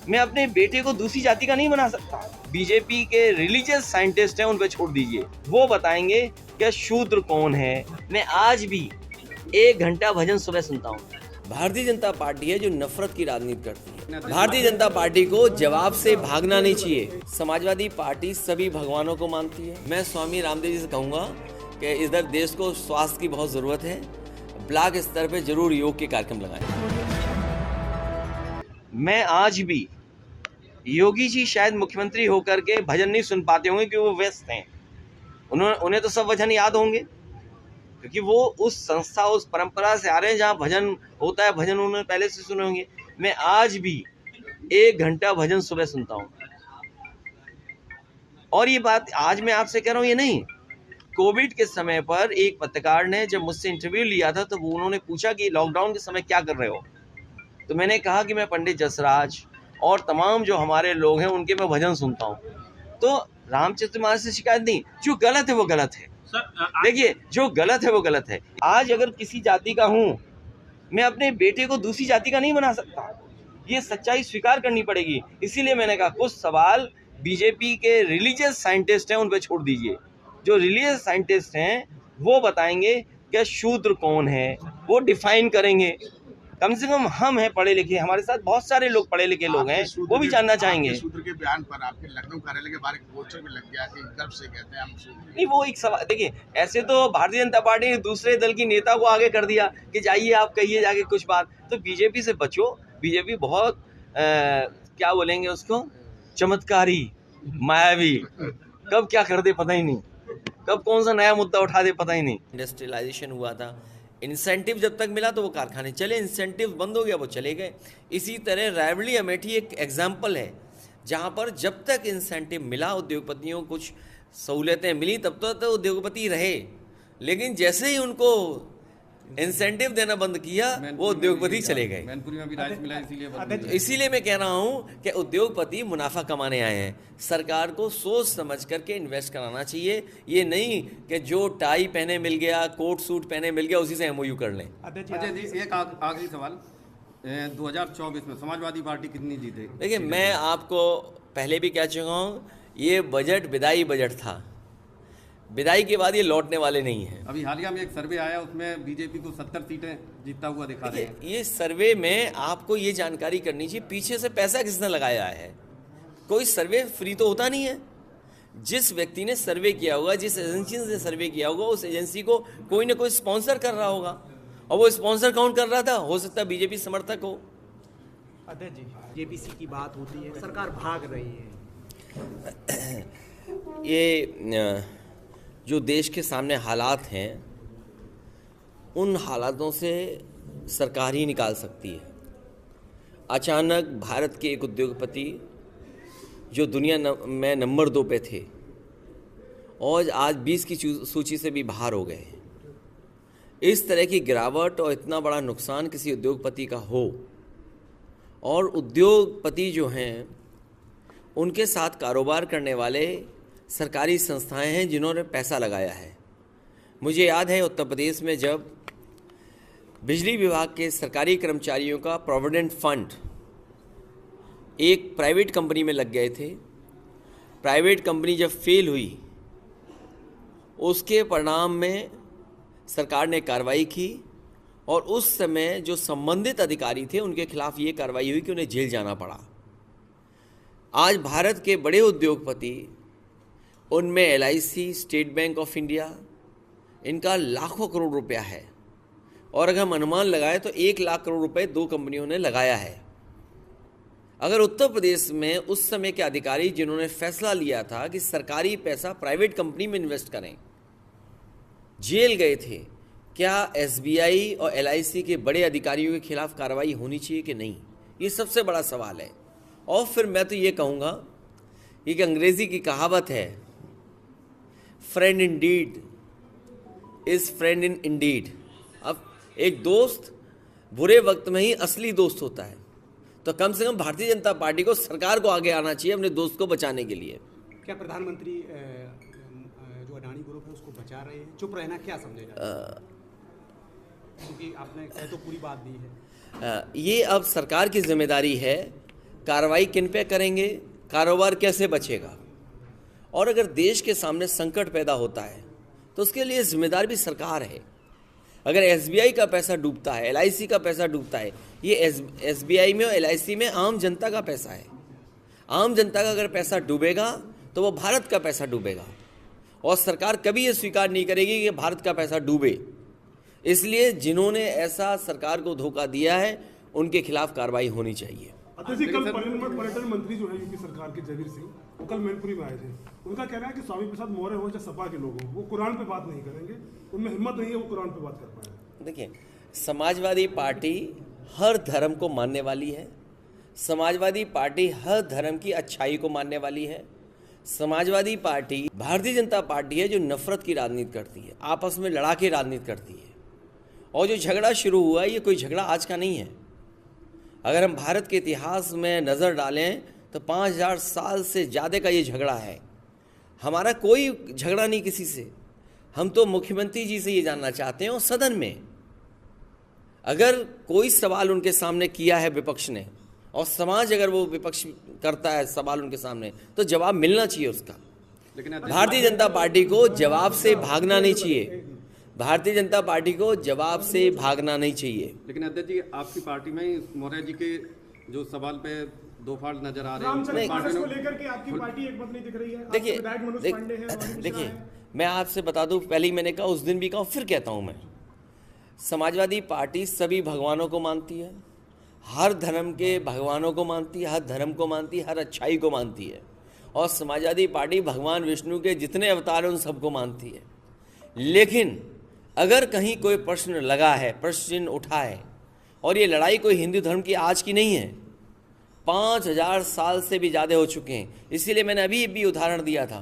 मैं अपने बेटे को दूसरी जाति का नहीं बना सकता। बीजेपी के रिलीजियस साइंटिस्ट हैं, उन पे छोड़ दीजिए, वो बताएंगे कि शूद्र कौन है। मैं आज भी 1 घंटा भजन सुबह सुनता हूँ। भारतीय जनता पार्टी है जो नफरत की राजनीति करती है। भारतीय जनता पार्टी को जवाब से भागना नहीं चाहिए। समाजवादी पार्टी सभी भगवानों को मानती है। मैं स्वामी रामदेव जी से कहूँगा कि इधर देश को स्वास्थ्य की बहुत ज़रूरत है, ब्लॉक स्तर पे जरूर योग के कार्यक्रम लगाएं। मैं आज भी, योगी जी शायद मुख्यमंत्री होकर के भजन नहीं सुन पाते होंगे क्योंकि वो व्यस्त हैं। उन्हें तो सब भजन याद होंगे क्योंकि वो उस संस्था, उस परंपरा से आ रहे हैं जहाँ भजन होता है। भजन उन्होंने पहले से सुने होंगे। मैं आज भी 1 घंटा भजन सुबह सुनता हूँ। और ये बात आज मैं आपसे कह रहा हूँ, ये नहीं, कोविड के समय पर एक पत्रकार ने जब मुझसे इंटरव्यू लिया था तो उन्होंने पूछा कि लॉकडाउन के समय क्या कर रहे हो, तो मैंने कहा कि मैं पंडित जसराज और तमाम जो हमारे लोग हैं उनके मैं भजन सुनता हूँ। तो रामचरित्र मानस से शिकायत नहीं, जो गलत है वो गलत है। देखिए, जो गलत है वो गलत है। आज अगर किसी जाति का हूँ, मैं अपने बेटे को दूसरी जाति का नहीं बना सकता। ये सच्चाई स्वीकार करनी पड़ेगी। इसीलिए मैंने कहा कुछ सवाल बीजेपी के रिलीजियस साइंटिस्ट हैं, उन पे छोड़ दीजिए। जो रिलीजियस साइंटिस्ट हैं वो बताएंगे कि शूद्र कौन है, वो डिफाइन करेंगे। कम से कम हम हैं पढ़े लिखे, हमारे साथ बहुत सारे लोग पढ़े लिखे लोग हैं, वो भी जानना चाहेंगे। शूद्र के बयान पर आपके लखनऊ कार्यालय के बाहर एक पोस्टर भी लग गया कि गर्व से कहते हैं हम शूद्र। नहीं, वो एक सवाल, देखिए ऐसे तो भारतीय जनता पार्टी ने दूसरे दल की नेता को आगे कर दिया कि जाइए आप कहिए जाके कुछ बात। तो बीजेपी से बचो। बीजेपी बहुत क्या बोलेंगे उसको, चमत्कारी, मायावी, कब क्या कर दे पता ही नहीं, कब कौन सा नया मुद्दा उठा दे पता ही नहीं। इंडस्ट्रियलाइजेशन हुआ था, इंसेंटिव जब तक मिला तो वो कारखाने चले, इंसेंटिव बंद हो गया वो चले गए। इसी तरह रायबरेली अमेठी एक एग्जाम्पल है जहाँ पर जब तक इंसेंटिव मिला, उद्योगपतियों को कुछ सहूलतें मिली, तब तो उद्योगपति रहे। लेकिन जैसे ही उनको इंसेंटिव देना बंद किया वो उद्योगपति चले गए। मैनपुरी में भी राइस मिला, इसीलिए मैं कह रहा हूँ कि उद्योगपति मुनाफा कमाने आए हैं। सरकार को सोच समझ करके इन्वेस्ट कराना चाहिए। ये नहीं कि जो टाई पहने मिल गया, कोट सूट पहने मिल गया, उसी से एमओयू कर लें। अच्छा जी, एक आखिरी सवाल, 2024 में समाजवादी पार्टी कितनी जीते? देखिए, मैं आपको पहले भी कह चुका हूँ, ये बजट विदाई बजट था। विदाई के बाद ये लौटने वाले नहीं हैं। अभी हालिया में एक सर्वे आया, उसमें बीजेपी को 70 सीटें जीतता हुआ दिखा रहे हैं। ये सर्वे में आपको ये जानकारी करनी चाहिए पीछे से पैसा किसने लगाया है। कोई सर्वे फ्री तो होता नहीं है। जिस व्यक्ति ने सर्वे किया होगा, जिस एजेंसी ने सर्वे किया होगा, उस एजेंसी को कोई ना कोई स्पॉन्सर कर रहा होगा, और वो स्पॉन्सर कौन कर रहा था? हो सकता है बीजेपी समर्थक हो। अध्यक्ष जी, जेपीसी की बात होती है, सरकार भाग रही है। ये जो देश के सामने हालात हैं, उन हालातों से सरकार ही निकाल सकती है। अचानक भारत के एक उद्योगपति जो दुनिया में नंबर 2 पे थे और आज 20 की सूची से भी बाहर हो गए। इस तरह की गिरावट और इतना बड़ा नुकसान किसी उद्योगपति का हो, और उद्योगपति जो हैं उनके साथ कारोबार करने वाले सरकारी संस्थाएं हैं जिन्होंने पैसा लगाया है। मुझे याद है उत्तर प्रदेश में जब बिजली विभाग के सरकारी कर्मचारियों का प्रोविडेंट फंड एक प्राइवेट कंपनी में लग गए थे। प्राइवेट कंपनी जब फेल हुई, उसके परिणाम में सरकार ने कार्रवाई की, और उस समय जो संबंधित अधिकारी थे उनके खिलाफ ये कार्रवाई हुई कि उन्हें जेल जाना पड़ा। आज भारत के बड़े उद्योगपति, उनमें LIC, state bank of India, इनका लाखों करोड़ रुपया है, और अगर हम अनुमान लगाएं तो 1 लाख करोड़ रुपए 2 कंपनियों ने लगाया है। अगर उत्तर प्रदेश में उस समय के अधिकारी जिन्होंने फैसला लिया था कि सरकारी पैसा प्राइवेट कंपनी में इन्वेस्ट करें, जेल गए थे, क्या SBI और LIC के बड़े अधिकारियों के खिलाफ कार्रवाई होनी चाहिए कि नहीं? ये सबसे बड़ा सवाल है। और फिर मैं तो ये कहूँगा, एक अंग्रेजी की कहावत है, friend in deed is friend in indeed. अब एक दोस्त बुरे वक्त में ही असली दोस्त होता है, तो कम से कम भारतीय जनता पार्टी को, सरकार को आगे आना चाहिए अपने दोस्त को बचाने के लिए। क्या प्रधानमंत्री जो अडानी ग्रुप है उसको बचा रहे हैं? चुप रहना क्या समझेगा? क्योंकि आपने कह तो पूरी बात दी है। ये अब सरकार की जिम्मेदारी है कार्रवाई किन पे करेंगे, कारोबार कैसे बचेगा, और अगर देश के सामने संकट पैदा होता है तो उसके लिए जिम्मेदार भी सरकार है। अगर एसबीआई का पैसा डूबता है, एलआईसी का पैसा डूबता है, ये एसबीआई में और एलआईसी में आम जनता का पैसा है। आम जनता का अगर पैसा डूबेगा तो वो भारत का पैसा डूबेगा, और सरकार कभी ये स्वीकार नहीं करेगी कि भारत का पैसा डूबे। इसलिए जिन्होंने ऐसा सरकार को धोखा दिया है उनके खिलाफ कार्रवाई होनी चाहिए। अध्यक्ष जी, कल पर्यटन मंत्री जो है यूपी सरकार के जगीर सिंह, वो कल मैनपुरी में आए थे। उनका कहना है कि स्वामी प्रसाद मौर्य हो चाहे सपा के लोग हो, वो कुरान पे बात नहीं करेंगे, उनमें हिम्मत नहीं है वो कुरान पे बात कर पाए। देखिए, समाजवादी पार्टी हर धर्म को मानने वाली है, समाजवादी पार्टी हर धर्म की अच्छाई को मानने वाली है। समाजवादी पार्टी भारतीय जनता पार्टी है जो नफरत की राजनीति करती है, आपस में लड़ा के राजनीति करती है। और जो झगड़ा शुरू हुआ है ये कोई झगड़ा आज का नहीं है। अगर हम भारत के इतिहास में नज़र डालें तो 5000 साल से ज़्यादा का ये झगड़ा है। हमारा कोई झगड़ा नहीं किसी से। हम तो मुख्यमंत्री जी से ये जानना चाहते हैं, और सदन में अगर कोई सवाल उनके सामने किया है विपक्ष ने, और समाज अगर वो विपक्ष करता है सवाल उनके सामने, तो जवाब मिलना चाहिए उसका। लेकिन भारतीय जनता पार्टी को जवाब से भागना नहीं चाहिए। भारतीय जनता पार्टी को जवाब से भागना नहीं चाहिए। लेकिन अध्यक्ष जी, आपकी पार्टी में मौर्य जी के जो सवाल पे दो फाड़ नजर आ रहे हैं, रामचंद्र को लेकर के आपकी पार्टी एक मत नहीं दिख रही है। देखिए, मैं आपसे बता दूं, पहले ही मैंने कहा, उस दिन भी कहा, फिर कहता हूं मैं, समाजवादी पार्टी सभी भगवानों को मानती है, हर धर्म के भगवानों को मानती है, हर धर्म को मानती है, हर अच्छाई को मानती है। और समाजवादी पार्टी भगवान विष्णु के जितने अवतार हैं उन सबको मानती है। लेकिन अगर कहीं कोई प्रश्न लगा है, प्रश्न उठा है, और ये लड़ाई कोई हिंदू धर्म की आज की नहीं है, 5000 साल से भी ज़्यादा हो चुके हैं। इसीलिए मैंने अभी भी उदाहरण दिया था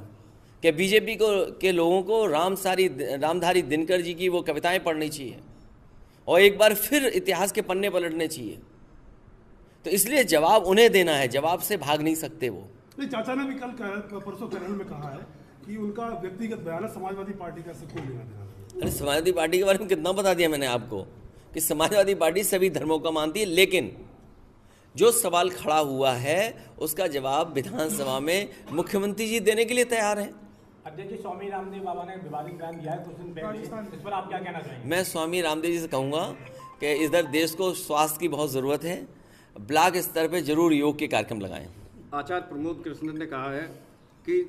कि बीजेपी के लोगों को रामधारी दिनकर जी की वो कविताएं पढ़नी चाहिए, और एक बार फिर इतिहास के पन्ने पलटने चाहिए। तो इसलिए जवाब उन्हें देना है, जवाब से भाग नहीं सकते वो। चाचा ने भी कल परसों पैनल में कहा है कि उनका व्यक्तिगत बयान है, समाजवादी पार्टी का सबको लेना देना। अरे समाजवादी पार्टी के बारे में कितना बता दिया मैंने आपको कि समाजवादी पार्टी सभी धर्मों का मानती है। लेकिन जो सवाल खड़ा हुआ है उसका जवाब विधानसभा में मुख्यमंत्री जी देने के लिए तैयार हैं। अध्यक्ष जी, स्वामी रामदेव बाबा ने विवादित बयान दिया है कुछ दिन पहले, इस पर आप क्या कहना चाहेंगे? मैं स्वामी रामदेव जी से कहूँगा कि इधर देश को स्वास्थ्य की बहुत ज़रूरत है, ब्लॉक स्तर पर जरूर योग के कार्यक्रम लगाएं। आचार्य प्रमोद कृष्णन ने कहा है कि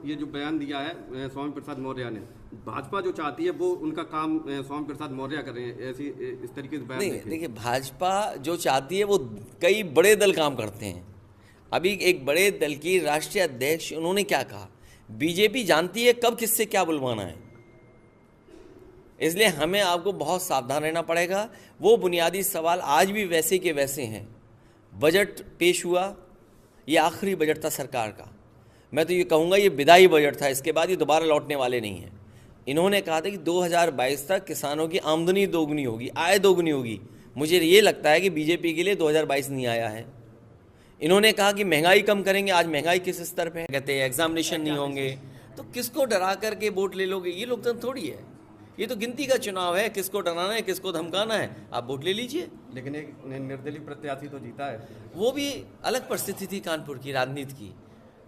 ये जो बयान दिया है स्वामी प्रसाद मौर्य ने, भाजपा जो चाहती है वो उनका काम स्वामी प्रसाद मौर्य कर रहे हैं, ऐसी इस तरीके से बयान नहीं। देखिए, भाजपा जो चाहती है वो कई बड़े दल काम करते हैं। अभी एक बड़े दल की राष्ट्रीय अध्यक्ष उन्होंने क्या कहा, बीजेपी जानती है कब किससे क्या बुलवाना है। इसलिए हमें आपको बहुत सावधान रहना पड़ेगा। वो बुनियादी सवाल आज भी वैसे के वैसे हैं। बजट पेश हुआ, ये आखिरी बजट था सरकार का। मैं तो ये कहूँगा ये विदाई बजट था, इसके बाद ये दोबारा लौटने वाले नहीं हैं। इन्होंने कहा था कि 2022 तक किसानों की आमदनी दोगुनी होगी, आय दोगुनी होगी। मुझे ये लगता है कि बीजेपी के लिए 2022 नहीं आया है। इन्होंने कहा कि महंगाई कम करेंगे, आज महंगाई किस स्तर पे है? कहते हैं एग्जामिनेशन नहीं होंगे। तो किसको डरा करके वोट ले लोगे? ये लोकतंत्र थोड़ी है, ये तो गिनती का चुनाव है। किसको डराना है, किसको धमकाना है, आप वोट ले लीजिए। लेकिन एक निर्दलीय प्रत्याशी तो जीता है। वो भी अलग परिस्थिति थी कानपुर की राजनीति की,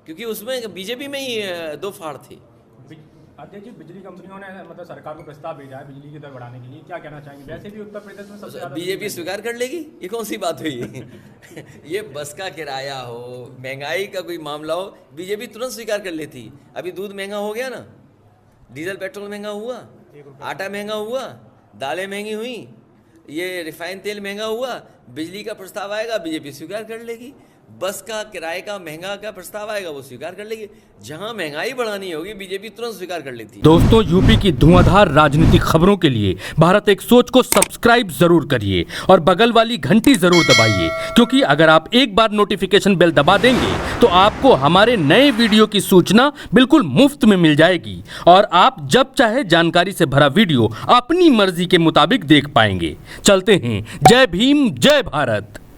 क्योंकि उसमें बीजेपी में ही दो फाड़ थी। अध्यक्ष जी, बिजली कंपनियों ने मतलब सरकार को प्रस्ताव भेजा है बिजली की दर बढ़ाने के लिए, क्या कहना चाहेंगे? वैसे भी उत्तर प्रदेश में सबसे ज़्यादा बीजेपी स्वीकार कर लेगी, ये कौन सी बात हुई? ये बस का किराया हो, महंगाई का कोई मामला हो, बीजेपी तुरंत स्वीकार कर लेती। अभी दूध महंगा हो गया ना, डीजल पेट्रोल महंगा हुआ, आटा महंगा हुआ, दालें महंगी हुई, ये रिफाइंड तेल महंगा हुआ, बिजली का प्रस्ताव आएगा बीजेपी स्वीकार कर लेगी। बस का किराए का महंगा का प्रस्ताव आएगा वो स्वीकार कर लेगी। जहां महंगाई बढ़ानी होगी बीजेपी तुरंत स्वीकार कर लेती है। दोस्तों, यूपी की धुआंधार राजनीतिक खबरों के लिए भारत एक सोच को सब्सक्राइब जरूर करिए और बगल वाली घंटी जरूर दबाइए, क्योंकि अगर आप एक बार नोटिफिकेशन बेल दबा देंगे तो आपको हमारे नए वीडियो की सूचना बिल्कुल मुफ्त में मिल जाएगी और आप जब चाहे जानकारी से भरा वीडियो अपनी मर्जी के मुताबिक देख पाएंगे। चलते हैं, जय भीम, जय भारत।